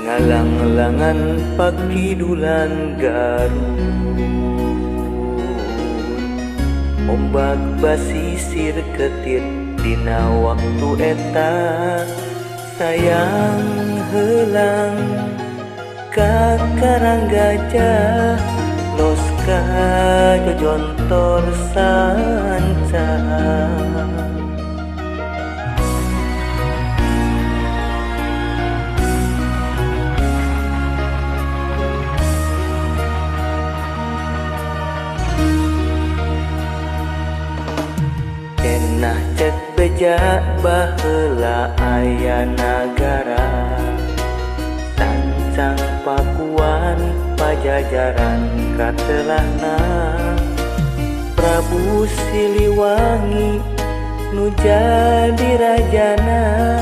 Ngalang-langan pakidulan Garut, ombak basisir ketit dina waktu eta. Sayang helang ka Karang Gajah, los ka Jojontor sanca. Cenah cek beja baheula aya nagara, Sancang Pakuan Pajajaran katelahna. Prabu Siliwangi nu jadi rajana,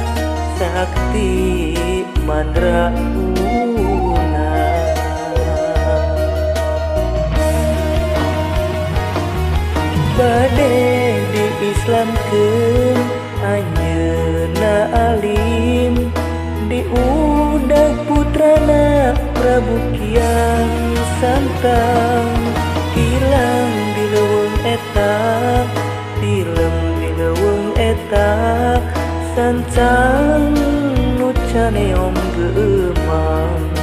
sakti mandraguna. Bade diislamkeun anjeunna alim, diudag putrana Prabu Kian Santang. Ilang di leuweung eta, tilem di leuweung eta, Sancang nu caneom geumang.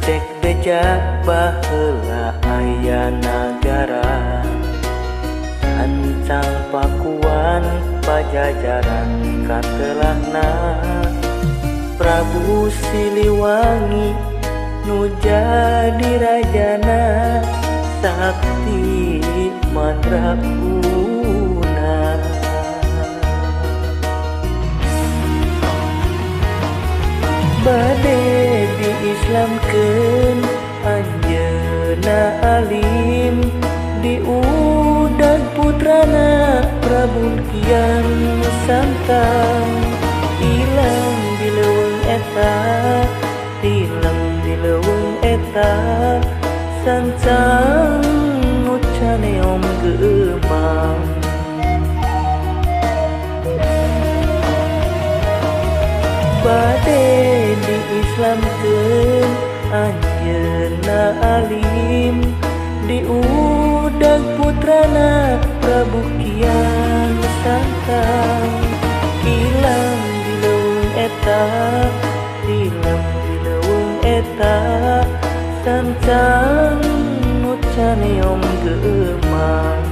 Cek beja baheula aya nagara, Sancang Pakuan Pajajaran katelahna. Prabu Siliwangi nu jadi rajana, sakti mandraguna. Bade diislamkeun anjeunna alim, diudag putrana Prabu Kian Santang. Ilang di leuweung eta, tilem di leuweung eta, Sancang nu caneom geumang. Bade diislamkeun anjeunna alim, diudag putrana Prabu Kian Santang. Ilang di leuweung eta, tilem di leuweung eta, Sancang nu caneom geumang.